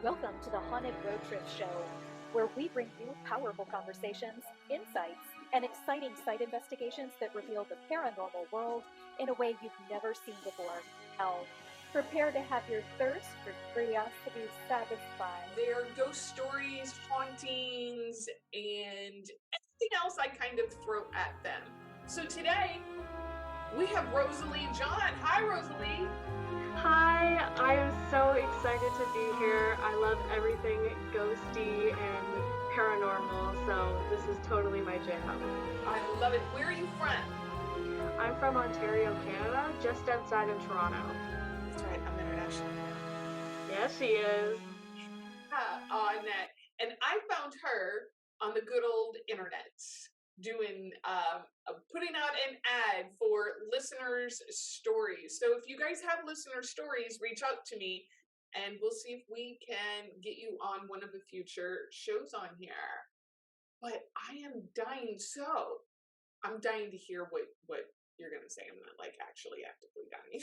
Welcome to the Haunted Road Trip Show, where we bring you powerful conversations, insights, and exciting site investigations that reveal the paranormal world in a way you've never seen before. Now, prepare to have your thirst for curiosity satisfied. There are ghost stories, hauntings, and anything else I kind of throw at them. So today, we have Rosalie John. Hi, Rosalie. Hi, I am so excited to be here. I love everything ghosty and paranormal, so this is totally my jam. I love it. Where are you from? I'm from Ontario, Canada, just outside of Toronto. That's right, I'm international. Yes, she is. On that. And I found her on the good old internet doing putting out an ad for listeners' stories. So if you guys have listener stories, reach out to me and we'll see if we can get you on one of the future shows on here. But I am dying I'm dying to hear what you're gonna say. I'm not like actually actively dying.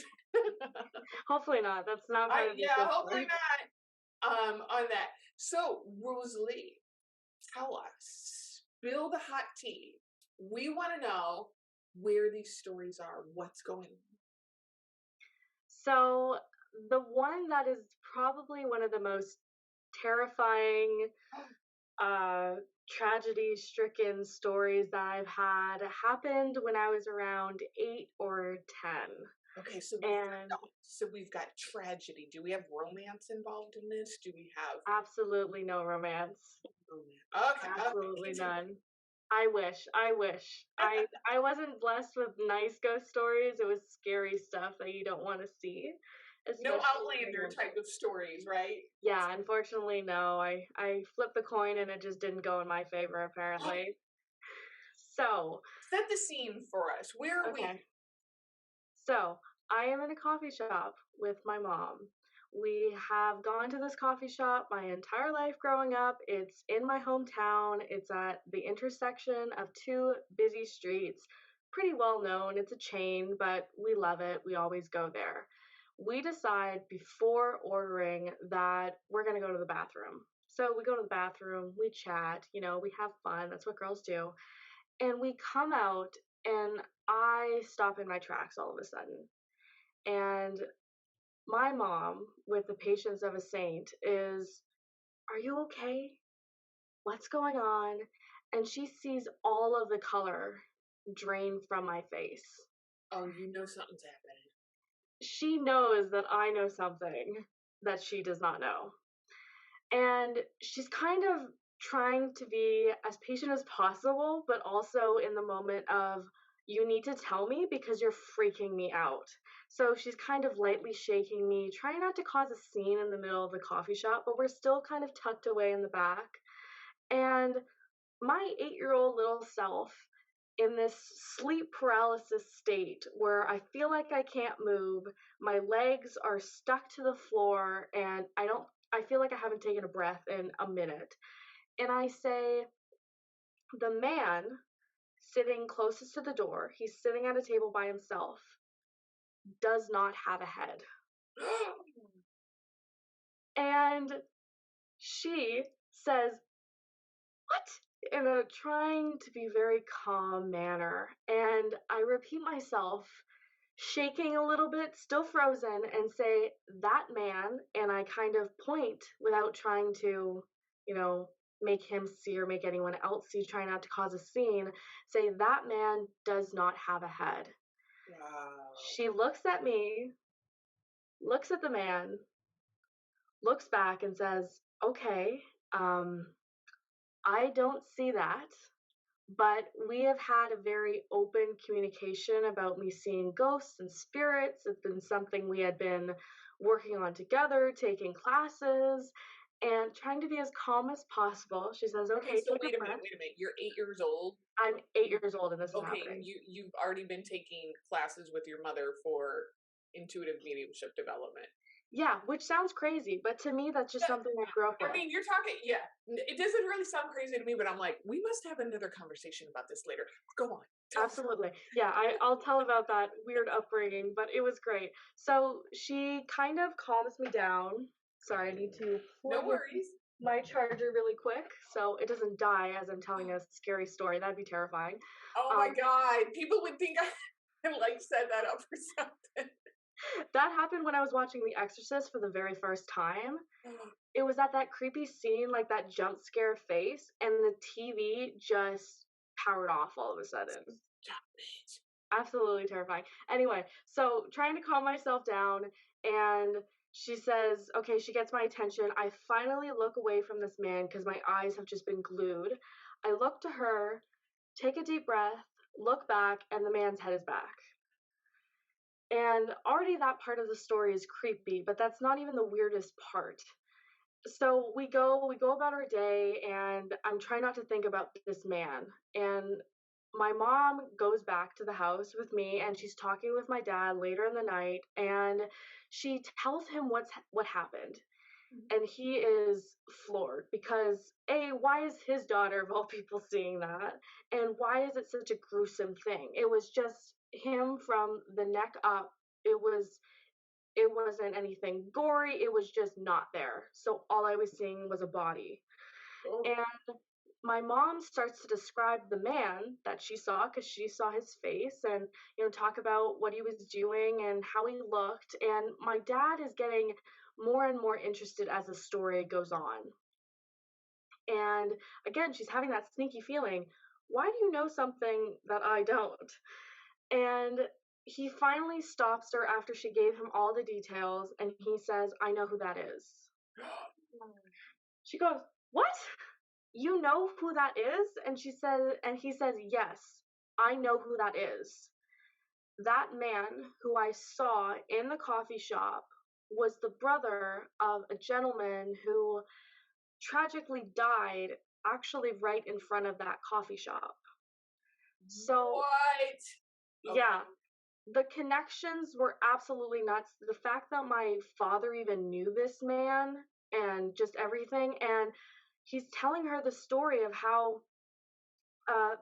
Hopefully not. That's not part of the hopefully not. On that. So Rosalie, tell us, spill the hot tea. We want to know where these stories are, what's going on. So the one that is probably one of the most terrifying, tragedy-stricken stories that I've had happened when I was around 8 or 10. Okay, so we've got tragedy. Do we have romance involved in this? Do we have absolutely no romance? Okay, absolutely none. I wish. I wasn't blessed with nice ghost stories. It was scary stuff that you don't want to see. No Outlander type of stories, right? Yeah, unfortunately, no. I flipped the coin and it just didn't go in my favor, apparently. So set the scene for us. Where are we? So I am in a coffee shop with my mom. We have gone to this coffee shop my entire life growing up. It's in my hometown. It's at the intersection of two busy streets. Pretty well known. It's a chain, but we love it. We always go there. We decide before ordering that we're going to go to the bathroom. So we go to the bathroom, we chat, we have fun. That's what girls do. And we come out and I stop in my tracks all of a sudden. And my mom, with the patience of a saint, is, "Are you okay? What's going on?" And she sees all of the color drain from my face. Oh, you know something's happening. She knows that I know something that she does not know. And she's kind of trying to be as patient as possible, but also in the moment of, you need to tell me because you're freaking me out. So she's kind of lightly shaking me, trying not to cause a scene in the middle of the coffee shop, but we're still kind of tucked away in the back. And my 8-year-old little self, in this sleep paralysis state where I feel like I can't move, my legs are stuck to the floor, and I feel like I haven't taken a breath in a minute. And I say, the man sitting closest to the door, he's sitting at a table by himself, does not have a head. And she says, "What?" in a trying to be very calm manner. And I repeat myself, shaking a little bit, still frozen, and say, "That man," and I kind of point without trying to, make him see or make anyone else see, trying not to cause a scene, say, "That man does not have a head." Wow. She looks at me, looks at the man, looks back and says, "Okay, I don't see that, but we have had a very open communication about me seeing ghosts and spirits. It's been something we had been working on together, taking classes, and trying to be as calm as possible." She says, "Okay, so wait a minute. You're 8 years old? I'm 8 years old and this is Okay, happening. you've already been taking classes with your mother for intuitive mediumship development. Yeah, which sounds crazy, but to me, that's just something I grew up with. I mean, you're talking, it doesn't really sound crazy to me, but I'm like, we must have another conversation about this later. Go on. Absolutely. Yeah, I'll tell about that weird upbringing, but it was great. So she kind of calms me down Sorry, I need to No plug in worries. my charger really quick so it doesn't die as I'm telling a scary story. That'd be terrifying. Oh my God. People would think I like set that up for something. That happened when I was watching The Exorcist for the very first time. It was at that creepy scene, like that jump scare face, and the TV just powered off all of a sudden. Stop it. Absolutely terrifying. Anyway, so trying to calm myself down, and she says, okay, she gets my attention. I finally look away from this man because my eyes have just been glued. I look to her, take a deep breath, look back, and the man's head is back. And already that part of the story is creepy, but that's not even the weirdest part. So we go about our day, and I'm trying not to think about this man. And my mom goes back to the house with me, and she's talking with my dad later in the night, and she tells him what happened. And he is floored because why is his daughter of all people seeing that? And why is it such a gruesome thing? It was just him from the neck up. It wasn't anything gory. It was just not there. So all I was seeing was a body. Oh. And my mom starts to describe the man that she saw because she saw his face and, talk about what he was doing and how he looked. And my dad is getting more and more interested as the story goes on. And again, she's having that sneaky feeling. Why do you know something that I don't? And he finally stops her after she gave him all the details, and he says, I know who that is. She goes, what? You know who that is? And he says, yes, I know who that is. That man who I saw in the coffee shop was the brother of a gentleman who tragically died actually right in front of that coffee shop. So, what? Yeah, the connections were absolutely nuts. The fact that my father even knew this man and just everything, and he's telling her the story of how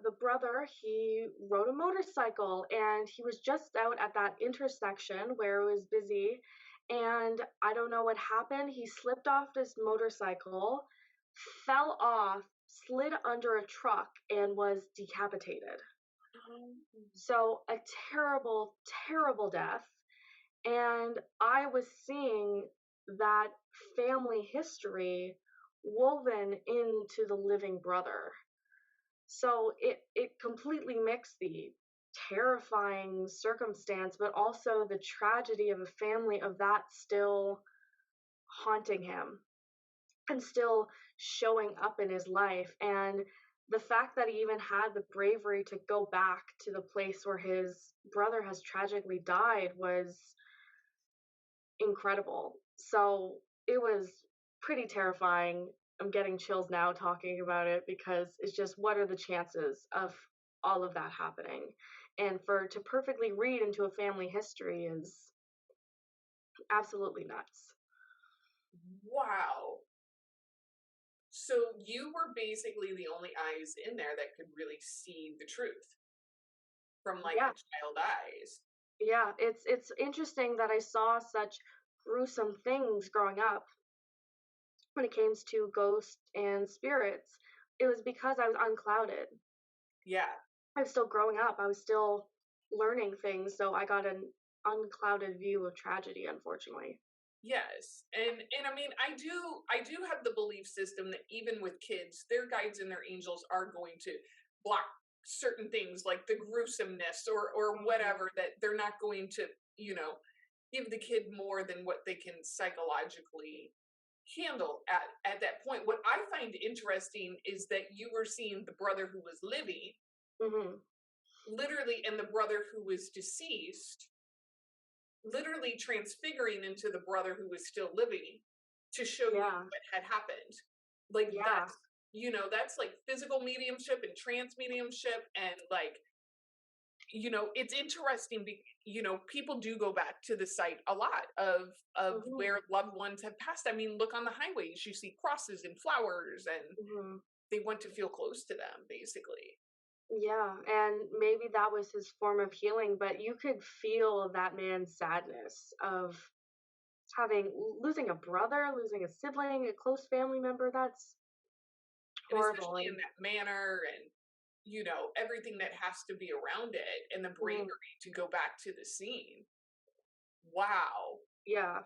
the brother, he rode a motorcycle and he was just out at that intersection where it was busy, and I don't know what happened. He slipped off this motorcycle, fell off, slid under a truck, and was decapitated. So a terrible, terrible death. And I was seeing that family history woven into the living brother. So it completely mixed the terrifying circumstance, but also the tragedy of a family of that still haunting him and still showing up in his life. And the fact that he even had the bravery to go back to the place where his brother has tragically died was incredible. So it was pretty terrifying. I'm getting chills now talking about it because it's just, what are the chances of all of that happening? And to perfectly read into a family history is absolutely nuts. Wow. So you were basically the only eyes in there that could really see the truth from like Yeah. a child eyes. Yeah, it's interesting that I saw such gruesome things growing up when it came to ghosts and spirits. It was because I was unclouded. Yeah. I was still growing up. I was still learning things, so I got an unclouded view of tragedy, unfortunately. Yes. And I mean I do have the belief system that even with kids, their guides and their angels are going to block certain things like the gruesomeness or whatever, that they're not going to, give the kid more than what they can psychologically handle at that point. What I find interesting is that you were seeing the brother who was living, literally, and the brother who was deceased, literally transfiguring into the brother who was still living to show you what had happened. Like that's like physical mediumship and trance mediumship, and like, it's interesting. People do go back to the site a lot of where loved ones have passed. I mean, look on the highways, you see crosses and flowers, and they want to feel close to them, basically. Yeah, and maybe that was his form of healing, but you could feel that man's sadness of losing a brother, losing a sibling, a close family member, that's And horrible. especially in that manner, and everything that has to be around it, and the Mhm. bravery to go back to the scene. Wow. Yeah,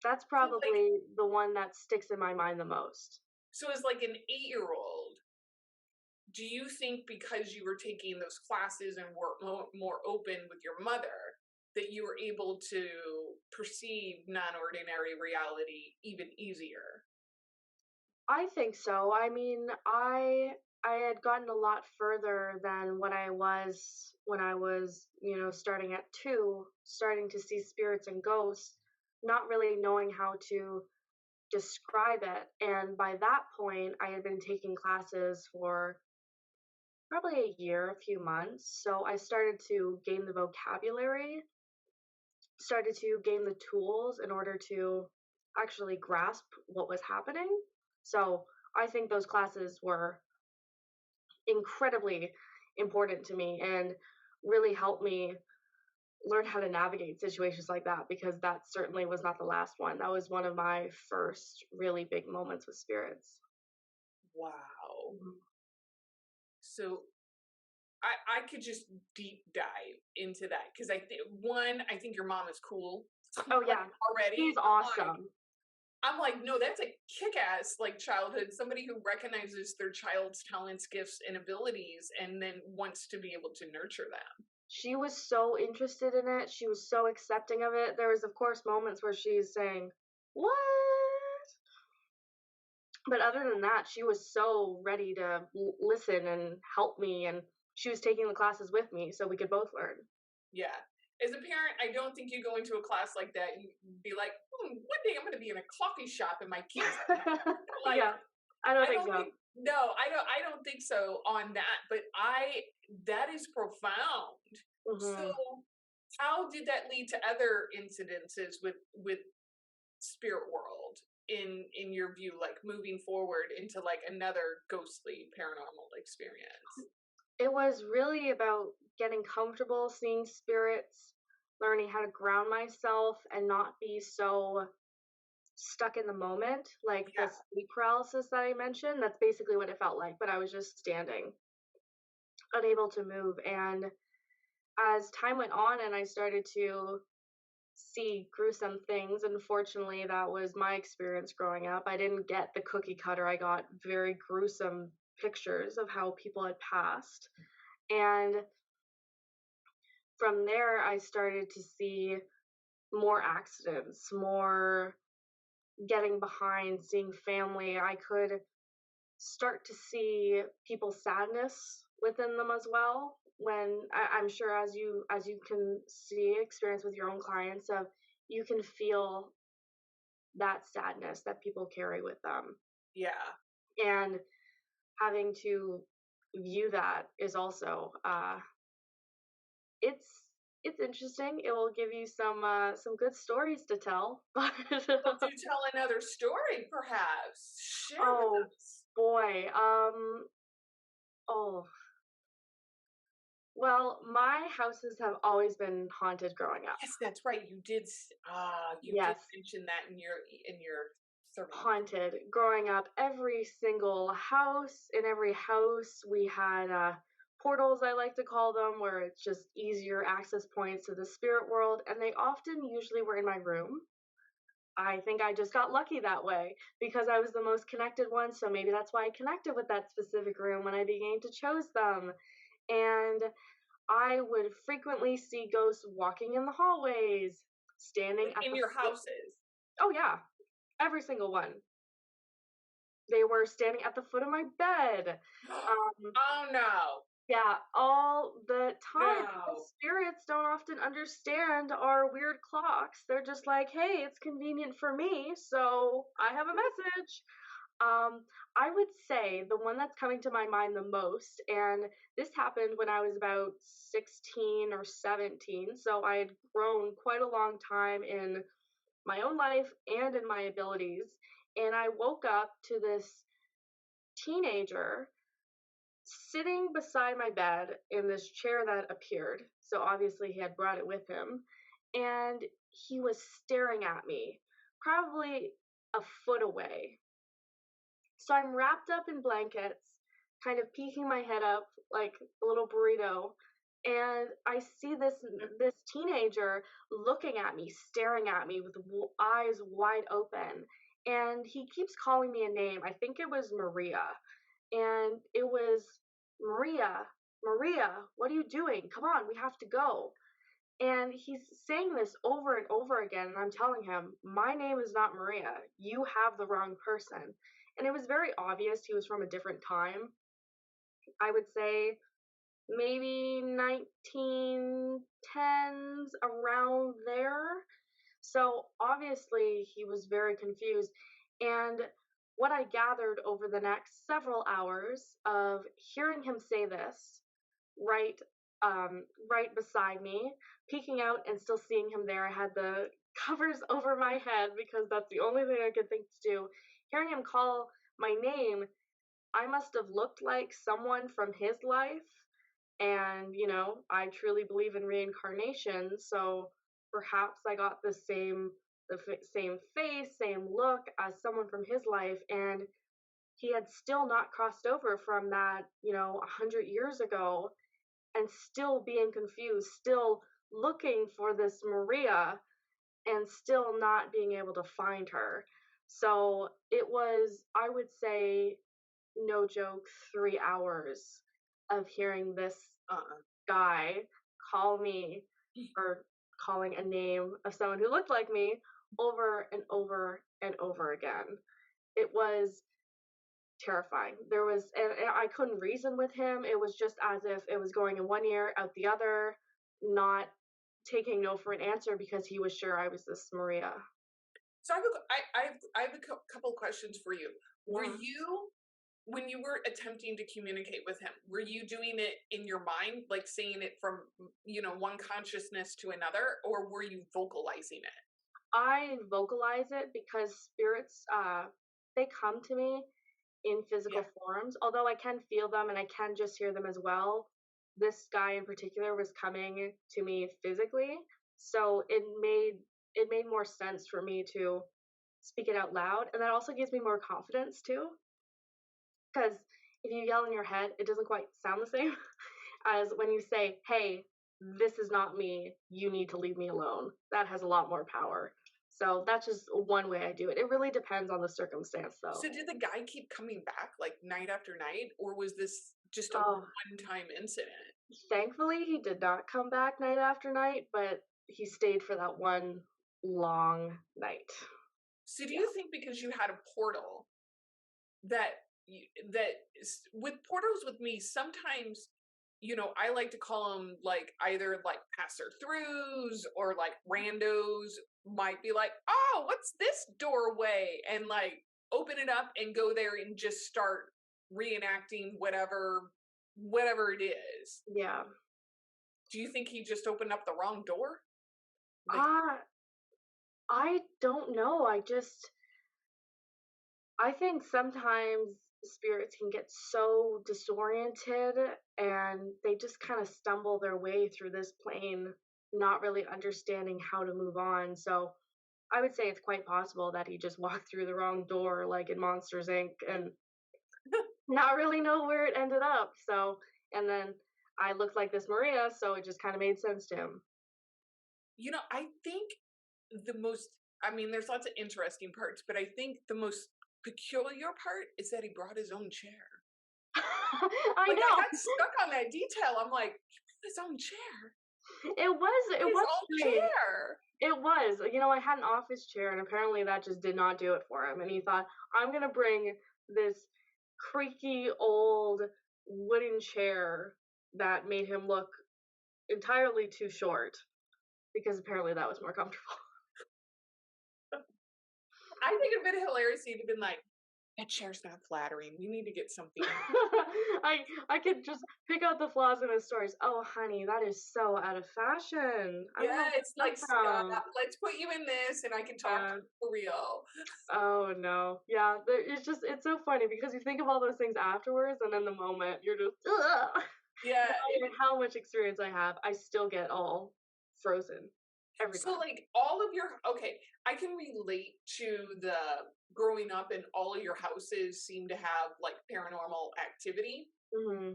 that's So like, probably the one that sticks in my mind the most. so as like an 8-year-old, do you think because you were taking those classes and were more open with your mother, that you were able to perceive non-ordinary reality even easier? I think so. I mean, I had gotten a lot further than what I was when I was, starting at 2, starting to see spirits and ghosts, not really knowing how to describe it. And by that point, I had been taking classes for probably a year, a few months. So I started to gain the vocabulary, started to gain the tools in order to actually grasp what was happening. So I think those classes were incredibly important to me and really helped me learn how to navigate situations like that, because that certainly was not the last one. That was one of my first really big moments with spirits. Wow. Mhm. So I could just deep dive into that, because I think your mom is cool. Oh Like, yeah, she's already. awesome. I'm like, no, that's a kick-ass like childhood. Somebody who recognizes their child's talents, gifts, and abilities, and then wants to be able to nurture them. She was so interested in it. She was so accepting of it. There was, of course, moments where she's saying, "What?" But other than that, she was so ready to listen and help me, and she was taking the classes with me so we could both learn. Yeah. As a parent, I don't think you go into a class like that and be like, one day I'm going to be in a coffee shop and my kids like, Yeah, I don't I think don't so. think, no, I don't think so on that. But that is profound. So Hmm. how did that lead to other incidences with spirit world, in your view, like moving forward into like another ghostly paranormal experience? It was really about getting comfortable seeing spirits, learning how to ground myself and not be so stuck in the moment, like the Yeah. sleep paralysis that I mentioned. That's basically what it felt like, but I was just standing, unable to move. And as time went on and I started to see gruesome things, unfortunately, that was my experience growing up. I didn't get the cookie cutter, I got very gruesome pictures of how people had passed. And from there, I started to see more accidents, more getting behind, seeing family. I could start to see people's sadness within them as well. When I'm sure, as you can see, experience with your own clients, of you can feel that sadness that people carry with them, Yeah. and having to view that is also it's it's interesting. It will give you some good stories to tell. But Well, do tell another story, perhaps. Share with oh us. boy, oh well, my houses have always been haunted growing up. Yes, that's right. You did Yes, mention that in your sermon. haunted growing up. Every single house, in every house, we had portals, I like to call them, where it's just easier access points to the spirit world, and they often usually were in my room. I think I just got lucky that way because I was the most connected one, so maybe that's why I connected with that specific room when I began to choose them. And I would frequently see ghosts walking in the hallways, standing Like at in the your foot. houses. Oh yeah, every single one. They were standing at the foot of my bed. Um, Oh no. yeah, all the time. No. Spirits don't often understand our weird clocks. They're just like, hey, it's convenient for me, so I have a message. I would say the one that's coming to my mind the most, and this happened when I was about 16 or 17, so I had grown quite a long time in my own life and in my abilities. And I woke up to this teenager sitting beside my bed in this chair that appeared. So obviously he had brought it with him. and he was staring at me, probably a foot away. So I'm wrapped up in blankets, kind of peeking my head up like a little burrito, and I see this teenager looking at me, staring at me with eyes wide open, and he keeps calling me a name. I think it was Maria, and it was Maria, Maria, what are you doing? Come on, we have to go. And he's saying this over and over again, and I'm telling him, my name is not Maria. You have the wrong person. And it was very obvious he was from a different time. I would say maybe 1910s, around there. So obviously he was very confused. And what I gathered over the next several hours of hearing him say this, right right beside me, peeking out and still seeing him there. I had the covers over my head because that's the only thing I could think to do. Hearing him call my name, I must have looked like someone from his life. And, I truly believe in reincarnation, so perhaps I got the same face, same look as someone from his life, and he had still not crossed over from that, 100 years ago, and still being confused, still looking for this Maria, and still not being able to find her. So it was, I would say, no joke, 3 hours of hearing this guy call me, or calling a name of someone who looked like me, over and over and over again. It was terrifying. And I couldn't reason with him. It was just as if it was going in one ear, out the other, not taking no for an answer because he was sure I was this Maria. So I have a couple of questions for you. Yeah. Were you, when you were attempting to communicate with him, were you doing it in your mind, like saying it from, one consciousness to another, or were you vocalizing it? I vocalize it because spirits, they come to me in physical forms, although I can feel them and I can just hear them as well. This guy in particular was coming to me physically, so it made more sense for me to speak it out loud, and that also gives me more confidence too, because if you yell in your head, it doesn't quite sound the same as when you say, hey, this is not me, you need to leave me alone. That has a lot more power. So that's just one way I do it. It really depends on the circumstance, though. So did the guy keep coming back like night after night, or was this just a Oh, one-time incident? thankfully, he did not come back night after night, but he stayed for that one long night. So do you think because you had a portal that with portals with me, sometimes, I like to call them like either like passer-throughs or like randos might be like, oh, what's this doorway? And like open it up and go there and just start reenacting whatever it is. Yeah. Do you think he just opened up the wrong door? Like, I don't know. I think sometimes spirits can get so disoriented and they just kind of stumble their way through this plane, not really understanding how to move on. So I would say it's quite possible that he just walked through the wrong door, like in Monsters Inc., and not really know where it ended up. So, and then I looked like this Maria, so it just kind of made sense to him. I think there's lots of interesting parts, but I think the most peculiar part is that he brought his own chair. I Like, know. I got stuck on that detail. I'm like, he brought his own chair. It was His own strange. chair. It was. I had an office chair, and apparently that just did not do it for him. And he thought, I'm going to bring this creaky old wooden chair that made him look entirely too short, because apparently that was more comfortable. I think it'd been hilarious. He'd have been like, that chair's not flattering. We need to get something. I could just pick out the flaws in his stories. Oh, honey, that is so out of fashion. Yeah, it's like, let's put you in this and I can talk for real. Oh, no. Yeah, it's so funny because you think of all those things afterwards, and in the moment, you're just, ugh. Yeah. No matter how much experience I have, I still get all frozen. every So time. like all of your okay, I can relate to the growing up and all of your houses seem to have like paranormal activity. Hmm.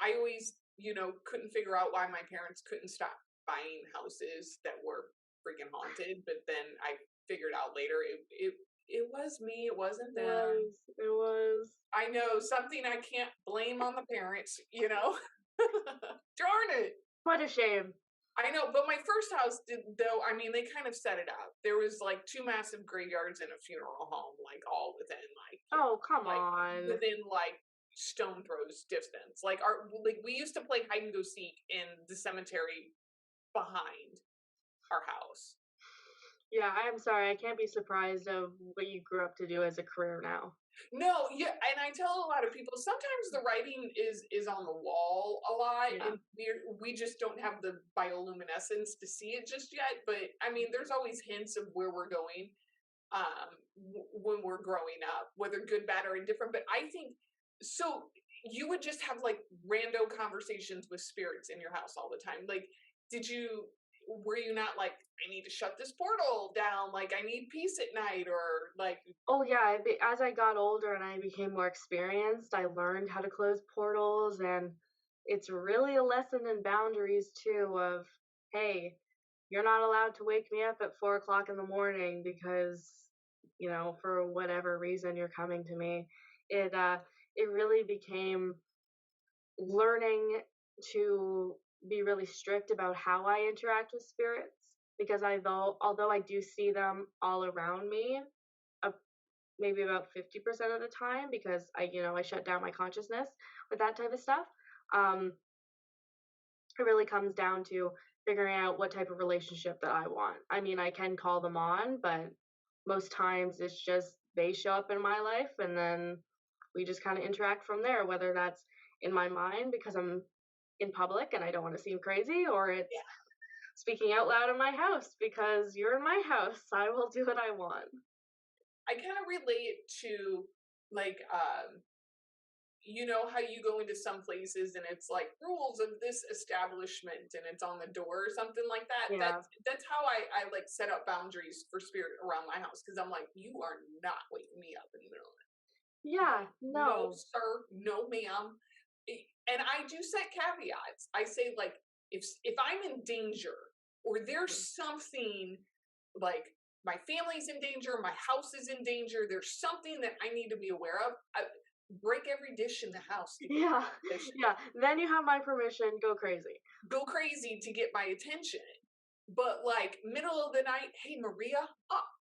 I always, couldn't figure out why my parents couldn't stop buying houses that were freaking haunted, but then I figured out later it was me, it wasn't them. It was. I know something I can't blame on the parents. Darn it. What a shame. I know, but my first house did though, I mean, they kind of set it up. There was like two massive graveyards and a funeral home, like all within Oh, come like on. within like stone throws distance. Like we used to play hide and go seek in the cemetery behind our house. Yeah, I'm sorry. I can't be surprised of what you grew up to do as a career now. No, yeah, and I tell a lot of people sometimes the writing is on the wall a lot, Yeah. and we just don't have the bioluminescence to see it just yet. But I mean, there's always hints of where we're going when we're growing up, whether good, bad, or indifferent. But I think so. You would just have like rando conversations with spirits in your house all the time. Like, did you? Were you not like, I need to shut this portal down? Like, I need peace at night, or like, Oh yeah, as I got older and I became more experienced, I learned how to close portals, and it's really a lesson in boundaries too. Of hey, you're not allowed to wake me up at 4 o'clock in the morning because for whatever reason you're coming to me. It really became learning to be really strict about how I interact with spirits because although I do see them all around me, uh, maybe about 50% of the time because I shut down my consciousness with that type of stuff. Um, it really comes down to figuring out what type of relationship that I want. I mean, I can call them on, but most times it's just they show up in my life and then we just kind of interact from there, whether that's in my mind because I'm in public and I don't want to seem crazy, or it's yeah. speaking out loud in my house because you're in my house. I will do what I want. I kind of relate to like you know how you go into some places and it's like rules of this establishment and it's on the door or something like that. Yeah. That's how I like set up boundaries for spirit around my house because I'm like, you are not waking me up in the middle of the Yeah. night. No, No. sir, no, ma'am. And I do set caveats. I say like if I'm in danger or there's something like my family's in danger, my house is in danger, there's something that I need to be aware of. Break every dish in the house to get Yeah. my attention. Yeah. Then you have my permission. Go crazy. Go crazy to get my attention. But like middle of the night, hey Maria,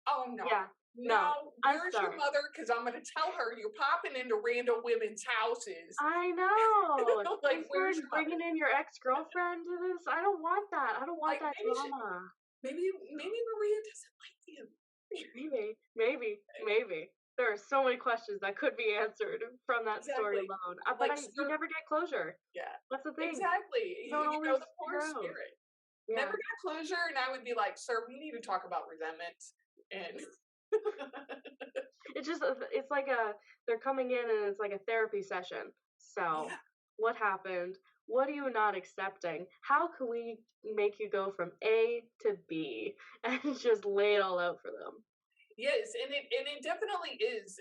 oh no. Yeah. No. No, I'm where's your sorry. mother? Because I'm gonna tell her you're popping into random women's houses. I know. Like, You where's started your mother? bringing in your ex-girlfriend to this. I don't want that. I don't want Like that drama. maybe Maria doesn't like you. Maybe. There are so many questions that could be answered from that story Exactly. alone. Like, You never get closure. yeah, That's the thing. exactly. You don't always The poor figure out. spirit Yeah. never got closure, and I would be like, "Sir, we need to talk about resentment." And It's like they're coming in and it's like a therapy session. So, yeah, what happened? What are you not accepting? How can we make you go from A to B and just lay it all out for them? yes, and it definitely is.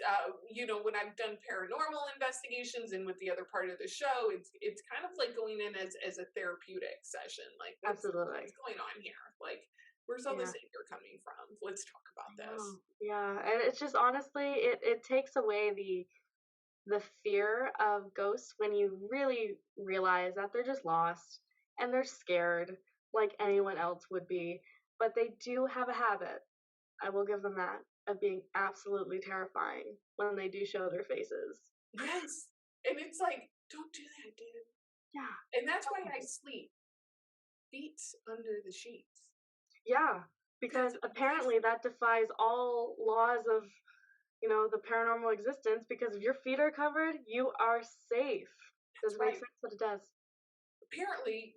When I've done paranormal investigations and with the other part of the show, it's kind of like going in as a therapeutic session. Like, Absolutely. what's going on here? Like, where's all Yeah. this anger coming from? Let's talk about I know. this. Yeah, and it's just honestly, it takes away the fear of ghosts when you really realize that they're just lost and they're scared like anyone else would be, but they do have a habit. I will give them that of being absolutely terrifying when they do show their faces. Yes, and it's like, don't do that, dude. Yeah. And that's why I sleep feet under the sheets. Yeah, because apparently that defies all laws of the paranormal existence because if your feet are covered, you are safe. Does it make Right. sense that it does? Apparently,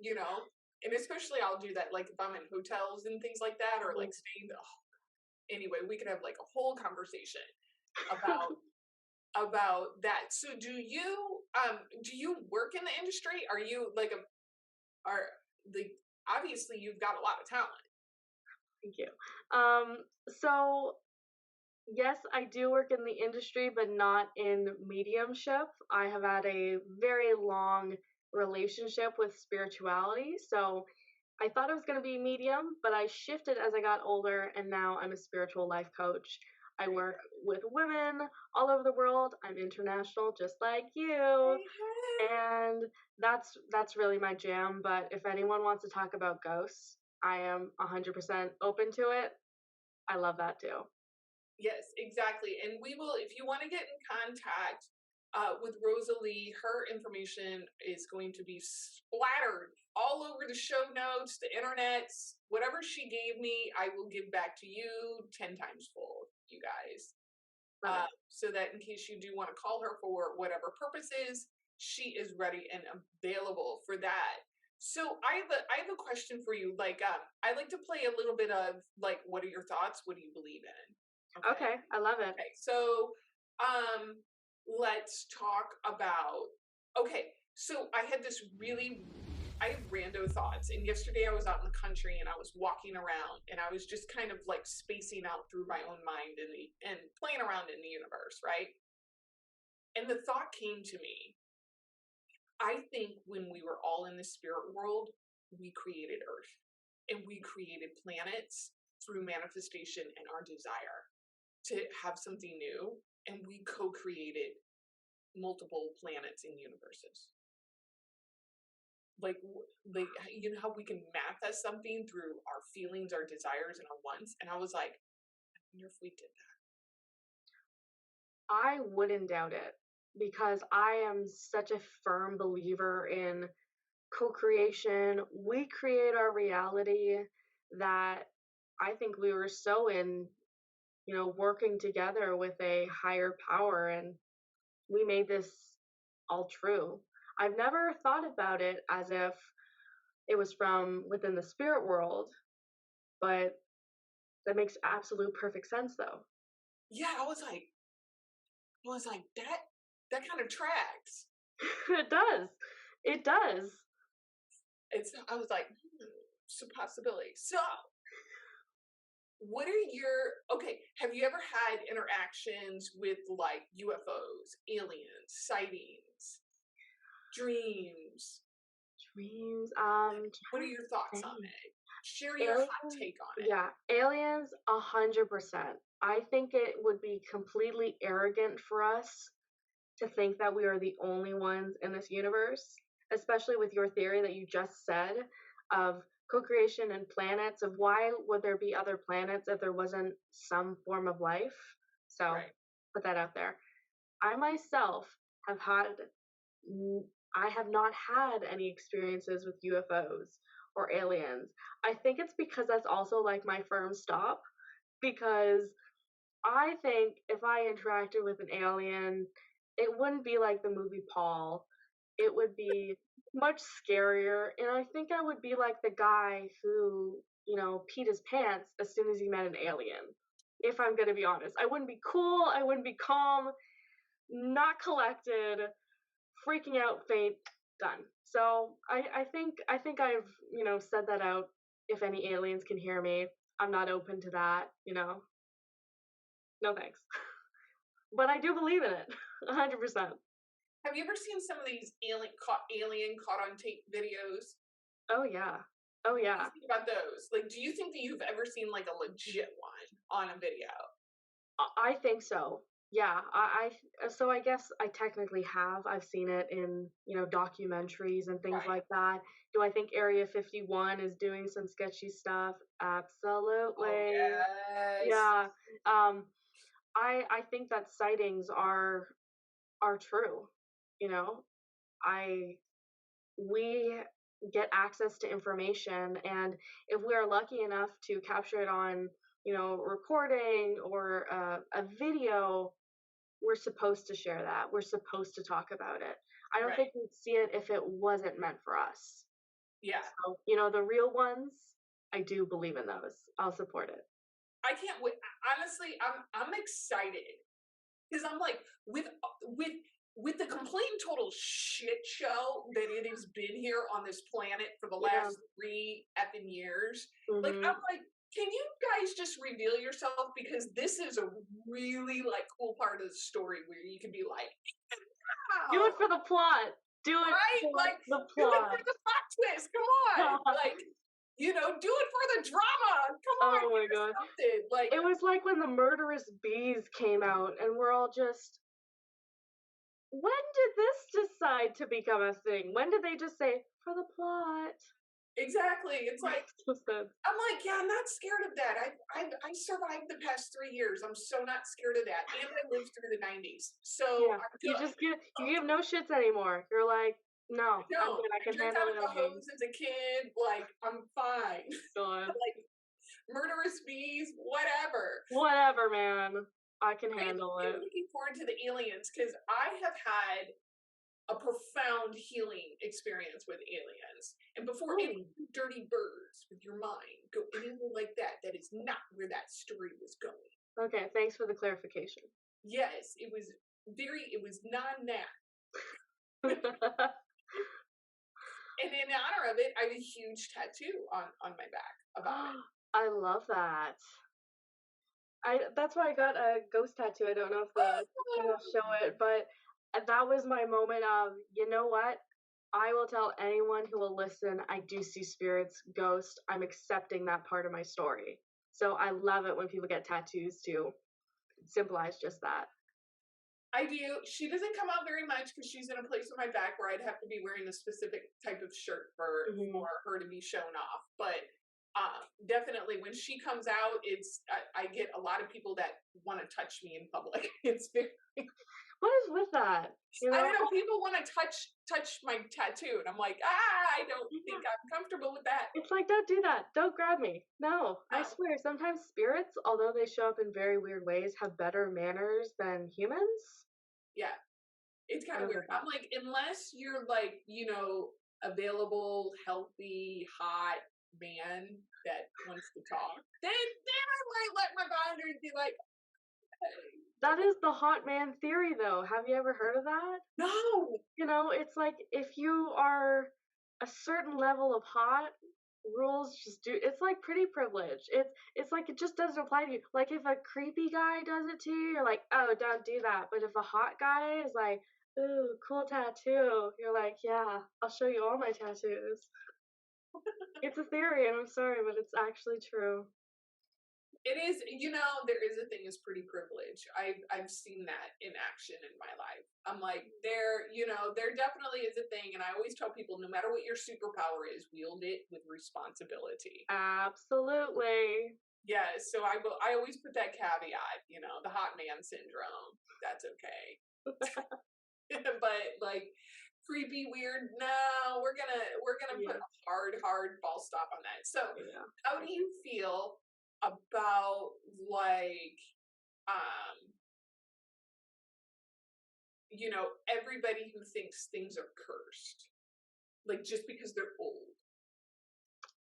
and especially I'll do that like if I'm in hotels and things like that, or Mhm. like staying. Anyway, we could have like a whole conversation about that. So do you work in the industry? Are you like are like obviously you've got a lot of talent. Thank you. So yes, I do work in the industry, but not in mediumship. I have had a very long relationship with spirituality. So I thought I was going to be medium, but I shifted as I got older, and now I'm a spiritual life coach. I There you work go. with women all over the world. I'm international, just like you, Hey, and that's really my jam. But if anyone wants to talk about ghosts, I am 100% open to it. I love that too. yes, exactly. And we will, if you want to get in contact with Rosalie, her information is going to be splattered all over the show notes, the internets, whatever she gave me, I will give back to you 10 times full, you guys. Love it. So that in case you do want to call her for whatever purposes, she is ready and available for that. So I have a question for you. Like I like to play a little bit of like, what are your thoughts? What do you believe in? Okay. Okay, I love it. Okay. So um let's talk about, okay. So I have rando thoughts. And yesterday I was out in the country and I was walking around and I was just kind of like spacing out through my own mind and playing around in the universe, right? And the thought came to me, I think when we were all in the spirit world, we created Earth and we created planets through manifestation and our desire to have something new. And we co created multiple planets and universes. Like, you know how we can manifest something through our feelings, our desires, and our wants. And I was like, I wonder if we did I wouldn't doubt it because I am such a firm believer in co-creation. We create our reality that I think we were so in, working together with a higher power and we made this all true. I've never thought about it as if it was from within the spirit world, but that makes absolute perfect sense though. yeah. I was like that kind of tracks. It does. It does. I was like, it's a possibility. So what are your, okay, have you ever had interactions with like UFOs, aliens, sightings, dreams? Dreams. What are Trying to your thoughts on think. it? Share your hot Aliens. take on it. Yeah, aliens. 100%. I think it would be completely arrogant for us to think that we are the only ones in this universe, especially with your theory that you just said of co-creation and planets. Of why would there be other planets if there wasn't some form of life? So Right. put that out there. I myself have had I have not had any experiences with UFOs or aliens. I think it's because that's also like my firm stop because I think if I interacted with an alien, it wouldn't be like the movie Paul. It would be much scarier and I think I would be like the guy who, peed his pants as soon as he met an alien. If I'm going to be honest, I wouldn't be cool, I wouldn't be calm, not collected, freaking out, faint, done. So I think I've said that out. If any aliens can hear me, I'm not open to that. No thanks. But I do believe in it, 100%. Have you ever seen some of these alien caught on tape videos? Oh yeah, oh What do you yeah. think about those? Like, do you think that you've ever seen like a legit one on a video? I think so. Yeah, so I guess I technically have. I've seen it in, documentaries and things Right. like that. Do I think Area 51 is doing some sketchy stuff? Oh Absolutely. yes. Yeah. Um, I think that sightings are true. You know, I we get access to information, and if we are lucky enough to capture it on, recording or a video, we're supposed to share that. We're supposed to talk about it. I don't Right. think we'd see it if it wasn't meant for us. Yeah. So, the real ones, I do believe in those. I'll support it. I can't wait. Honestly, I'm excited because I'm like with with the complete and total shit show that it has been here on this planet for the Yeah. last 3 effing years. Like Hmm. I'm like, can you guys just reveal yourself? Because this is a really like cool part of the story where you can be like, Do it wow, for the plot. Do it right? for Like, the do it plot. for the plot twist. Come on. Like, you know, do it for the drama. Come on, Oh my give us god. something. Like, It was like when the Murderous Bees came out, and we're all just, when did this decide to become a thing? When did they just say, for the plot? exactly. It's like, So sad. I'm like, yeah, I'm not scared of that. I survived the past 3 years. I'm so not scared of that. And I lived through the 90s. So Yeah, I'm you good. just you give no shits anymore. You're like, no, I'm No, good. I I can drank handle out it of a again. hose as a kid. Like, I'm fine. God. Like, murderous bees, whatever. Whatever, man. I can I'm handle it. looking forward to the aliens because I have had a profound healing experience with aliens. And before any dirty birds with your mind go anywhere like that, that is not where that story was going. Okay, thanks for the clarification. Yes, it was non-nat. And in honor of it, I have a huge tattoo on my back about it. I love that. That's why I got a ghost tattoo. I don't know if I'll show it, but that was my moment of, you know what? I will tell anyone who will listen, I do see spirits, ghosts. I'm accepting that part of my story. So I love it when people get tattoos to symbolize just that. I do. She doesn't come out very much because she's in a place on my back where I'd have to be wearing a specific type of shirt for her to be shown off. But definitely, when she comes out, I get a lot of people that want to touch me in public. It's very. What is with that? You know? I don't know. People want to touch my tattoo, and I'm like, I don't think I'm comfortable with that. It's like, don't do that. Don't grab me. No, I swear. Sometimes spirits, although they show up in very weird ways, have better manners than humans. Yeah, it's kind of weird. I'm like, unless you're like, you know, available, healthy, hot man that wants to talk, then I might let my boundaries be like, hey. That is the hot man theory, though. Have you ever heard of that? No. You know, it's like if you are a certain level of hot, rules just do. It's like pretty privilege. It's like it just doesn't apply to you. Like if a creepy guy does it to you, you're like, oh, don't do that. But if a hot guy is like, ooh, cool tattoo, you're like, yeah, I'll show you all my tattoos. It's a theory, and I'm sorry, but it's actually true. It is, you know, there is a thing as pretty privilege. I've seen that in action in my life. I'm like, there definitely is a thing, and I always tell people, no matter what your superpower is, wield it with responsibility. Absolutely. Yeah, so I always put that caveat, you know, the hot man syndrome. That's okay. But like creepy, weird, no, we're gonna put a hard ball stop on that. So how do you feel about like you know, everybody who thinks things are cursed, like just because they're old?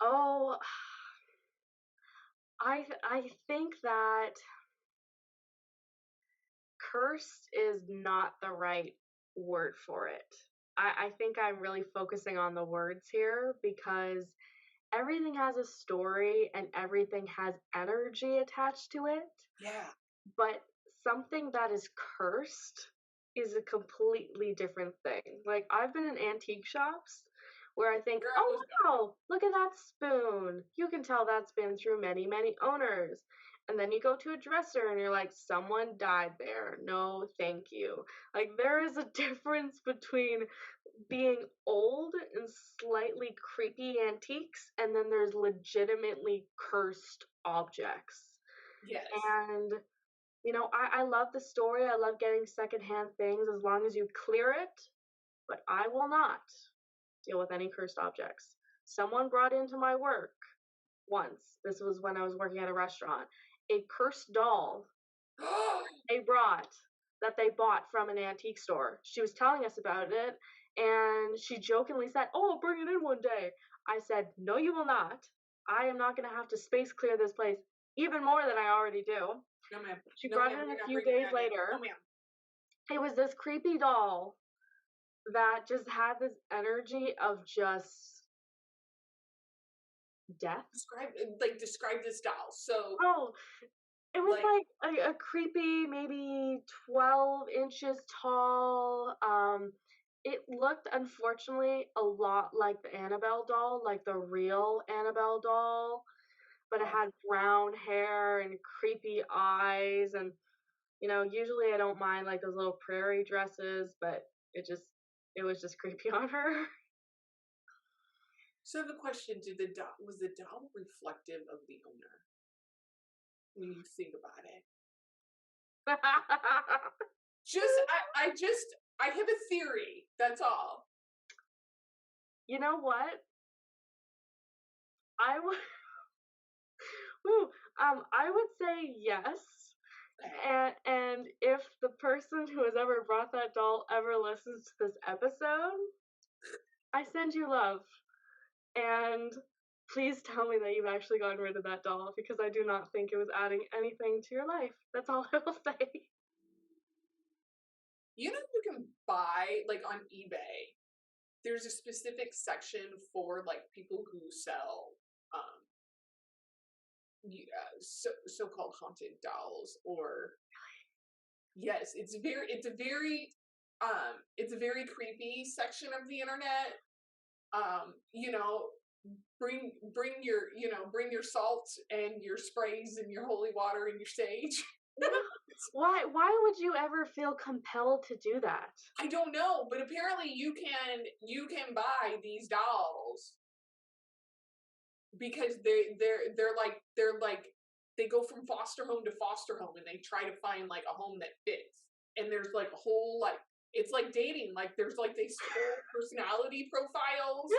Oh, I think that cursed is not the right word for it. I think I'm really focusing on the words here because everything has a story and everything has energy attached to it. Yeah. But something that is cursed is a completely different thing. Like I've been in antique shops where I think, oh wow, look at that spoon. You can tell that's been through many, many owners. And then you go to a dresser and you're like, someone died there. No, thank you. Like there is a difference between being old and slightly creepy antiques, and then there's legitimately cursed objects. Yes. And you know, I love the story. I love getting secondhand things as long as you clear it, but I will not deal with any cursed objects. Someone brought into my work once, this was when I was working at a restaurant, a cursed doll they bought from an antique store. She was telling us about it, and she jokingly said, oh, I'll bring it in one day. I said, no, you will not. I am not going to have to space clear this place even more than I already do. No, ma'am. She brought it in a few days later. No, ma'am. It was this creepy doll that just had this energy of just Death? Describe this doll. So, Oh, it was like, like a creepy, maybe 12 inches tall. It looked, unfortunately, a lot like the Annabelle doll, like the real Annabelle doll, but it oh, had brown hair and creepy eyes. And, usually I don't mind like those little prairie dresses, but it was just creepy on her. so the question: was the doll reflective of the owner? When you think about it, I have a theory. That's all. You know what? I would, I would say yes. Okay. And if the person who has ever brought that doll ever listens to this episode, I send you love. And please tell me that you've actually gotten rid of that doll, because I do not think it was adding anything to your life. That's all I will say. You can buy like on eBay. There's a specific section for like people who sell so-called haunted dolls. Or yes, it's a very creepy section of the internet. You know, bring your salt and your sprays and your holy water and your sage. Why would you ever feel compelled to do that? I don't know, but apparently you can buy these dolls because they're like they go from foster home to foster home, and they try to find like a home that fits. And there's like a whole like it's like dating, like there's like these whole personality profiles.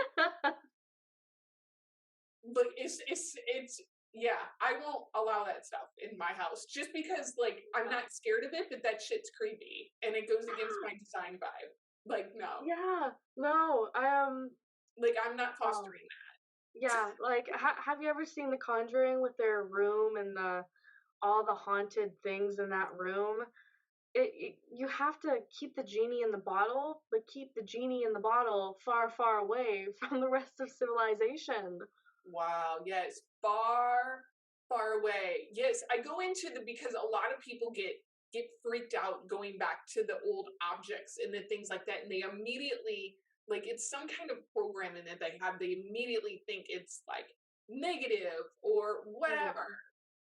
But it's yeah, I won't allow that stuff in my house just because like I'm not scared of it, but that shit's creepy and it goes against my design vibe. Like no, Yeah, no, like I'm not oh, fostering that. yeah, like, have you ever seen The Conjuring with their room and all the haunted things in that room? You have to keep the genie in the bottle, but keep the genie in the bottle far, far away from the rest of civilization. Wow, yes, far, far away. Yes, I go into the because a lot of people get freaked out going back to the old objects and the things like that, and they immediately like it's some kind of programming that they have. They immediately think it's like negative or Yeah. whatever.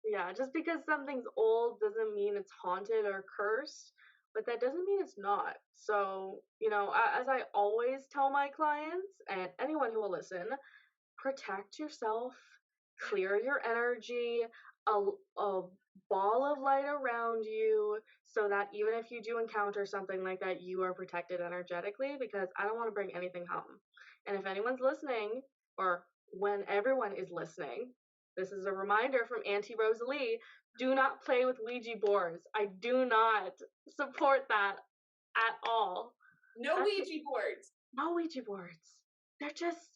Yeah, just because something's old doesn't mean it's haunted or cursed, but that doesn't mean it's not. So, as I always tell my clients and anyone who will listen, protect yourself, clear your energy, a ball of light around you, so that even if you do encounter something like that, you are protected energetically, because I don't want to bring anything home. And if anyone's listening, or when everyone is listening, this is a reminder from Auntie Rosalie: do not play with Ouija boards. I do not support that at all. No That's Ouija boards. no Ouija boards. They're just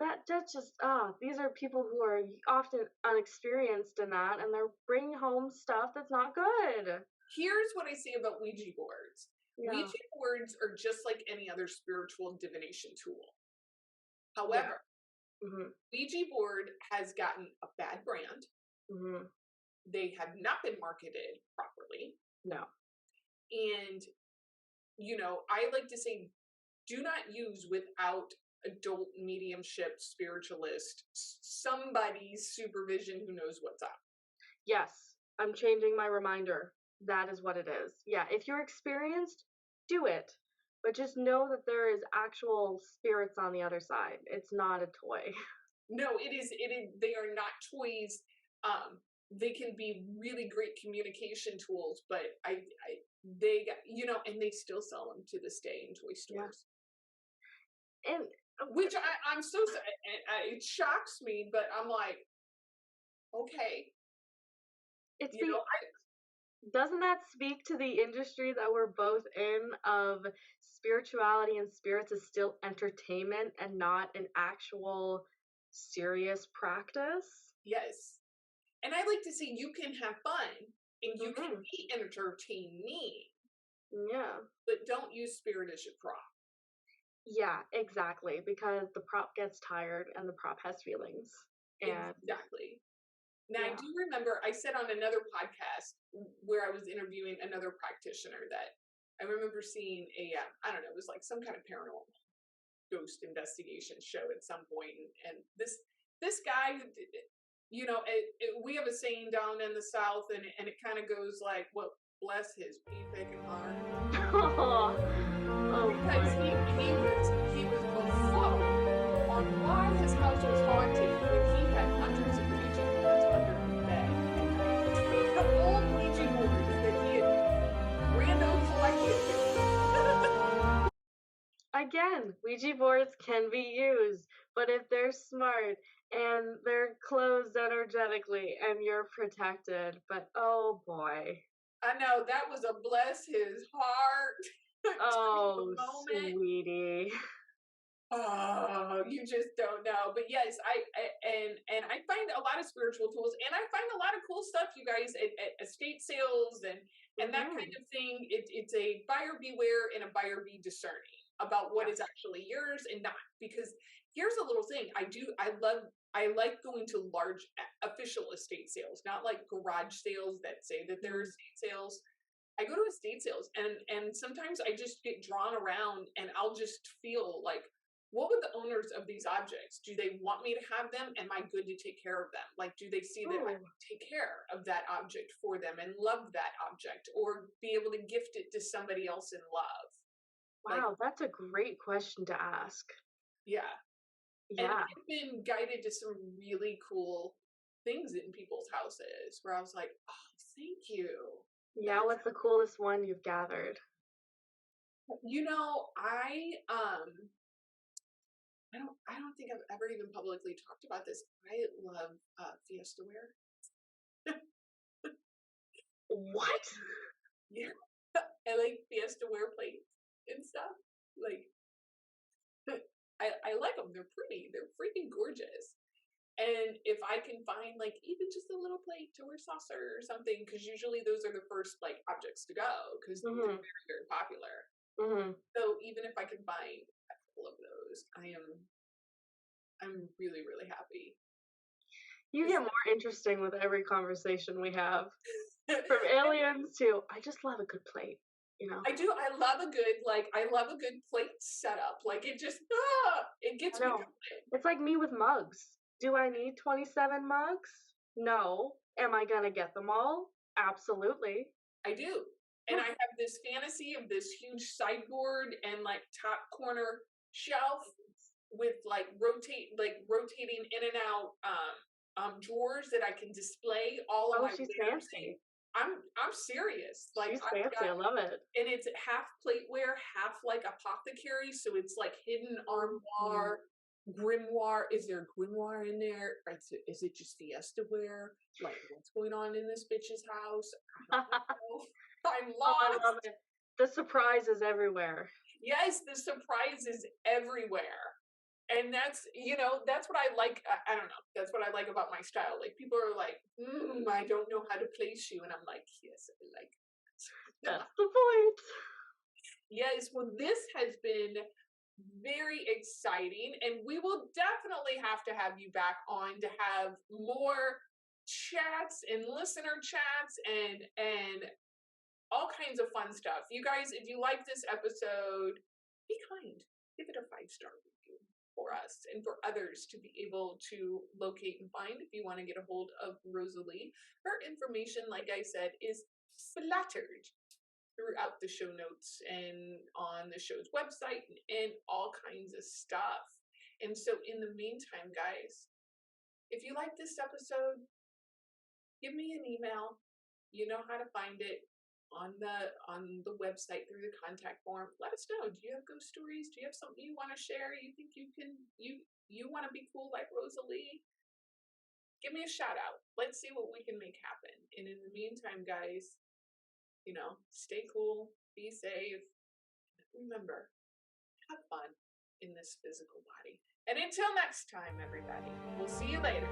that's just these are people who are often unexperienced in that, and they're bringing home stuff that's not good. Here's what I say about Ouija boards. Yeah, Ouija boards are just like any other spiritual divination tool. yeah. However, Mhm. Ouija board has gotten a bad brand. Mhm. They have not been marketed properly. No. And, I like to say do not use without adult mediumship spiritualist, somebody's supervision who knows what's up. Yes, I'm changing my reminder. That is what it is. Yeah, if you're experienced, do it. But just know that there is actual spirits on the other side. It's not a toy. No, they are not toys. They can be really great communication tools, but they and they still sell them to this day in toy Yeah. stores. And Which I'm so it shocks me, but I'm like, okay, it's you the know, doesn't that speak to the industry that we're both in, of spirituality and spirits is still entertainment and not an actual serious practice? yes, and I like to say you can have fun and you can Mhm. be entertaining, Yeah. but don't use spirit as your prop. Yeah, exactly, because the prop gets tired and the prop has feelings. And exactly. Now, I yeah. do remember I said on another podcast where I was interviewing another practitioner that I remember seeing I don't know, it was like some kind of paranormal ghost investigation show at some point, and this guy, you know, we have a saying down in the South, and it kind of goes like, "Well, bless his pea picking heart," Oh because boy. he was befuddled on why his house was haunted when he had hundreds of Ouija boards under his bed at night. The old Ouija boards that he had rando collected. Again, Ouija boards can be used, but if they're smart and they're closed energetically and you're protected, but oh boy. I know that was a bless his heart type Oh, of moment. sweetie. Oh, you just don't know. But yes, and I find a lot of spiritual tools, and I find a lot of cool stuff, you guys, at estate sales and that kind of thing. It's a buyer beware and a buyer be discerning about what is actually yours and not. Because here's a little thing: I like going to large official estate sales, not like garage sales that say that they're estate sales. I go to estate sales, and sometimes I just get drawn around, and I'll just feel like, what would the owners of these objects, do they want me to have them? Am I good to take care of them? Like, do they see that I can take care of that object for them and love that object, or be able to gift it to somebody else in love? Wow, that's a great question to ask. Yeah. And Yeah. I've been guided to some really cool things in people's houses where I was like, oh, thank you. Yeah, what's the coolest one you've gathered? You know, I don't think I've ever even publicly talked about this. I love Fiesta ware. What? Yeah. I like Fiesta ware plates and stuff. Like, I like them. They're pretty. They're freaking gorgeous. And if I can find like even just a little plate or saucer or something, because usually those are the first like objects to go because they're very, very popular. So even if I can find a couple of those, I'm really, really happy. You get more interesting with every conversation we have. From aliens to, I just love a good plate, you know? I do. I love a good plate setup. Like it just, it gets me going. It's like me with mugs. Do I need 27 mugs? No. Am I gonna get them all? Absolutely. I do. And I have this fantasy of this huge sideboard and like top corner shelf with like rotating in and out drawers that I can display all of my she's wares. fancy. I'm serious. Like she's fancy. I love it. And it's half plateware, half like apothecary, so it's like hidden armoire, grimoire. Is there a grimoire in there? Is it just Fiesta ware? Like what's going on in this bitch's house? I don't know. I'm lost. Oh, I love it. The surprise is everywhere. Yes, the surprise is everywhere. And that's, that's what I like. I don't know. That's what I like about my style. Like people are like, I don't know how to place you. And I'm like, yes, I like it. That's the point. Yes, well, this has been very exciting. And we will definitely have to have you back on to have more chats and listener chats and all kinds of fun stuff. You guys, if you like this episode, be kind. Give it a 5-star review for us and for others to be able to locate and find. If you want to get a hold of Rosalie, her information, like I said, is splattered throughout the show notes and on the show's website and all kinds of stuff. And so in the meantime, guys, if you like this episode, give me an email. You know how to find it on the website through the contact form. Let us know. Do you have ghost stories? Do you have something you want to share? You think you want to be cool like Rosalie? Give me a shout out. Let's see what we can make happen. And in the meantime, guys, stay cool, be safe. Remember, have fun in this physical body. And until next time, everybody, we'll see you later.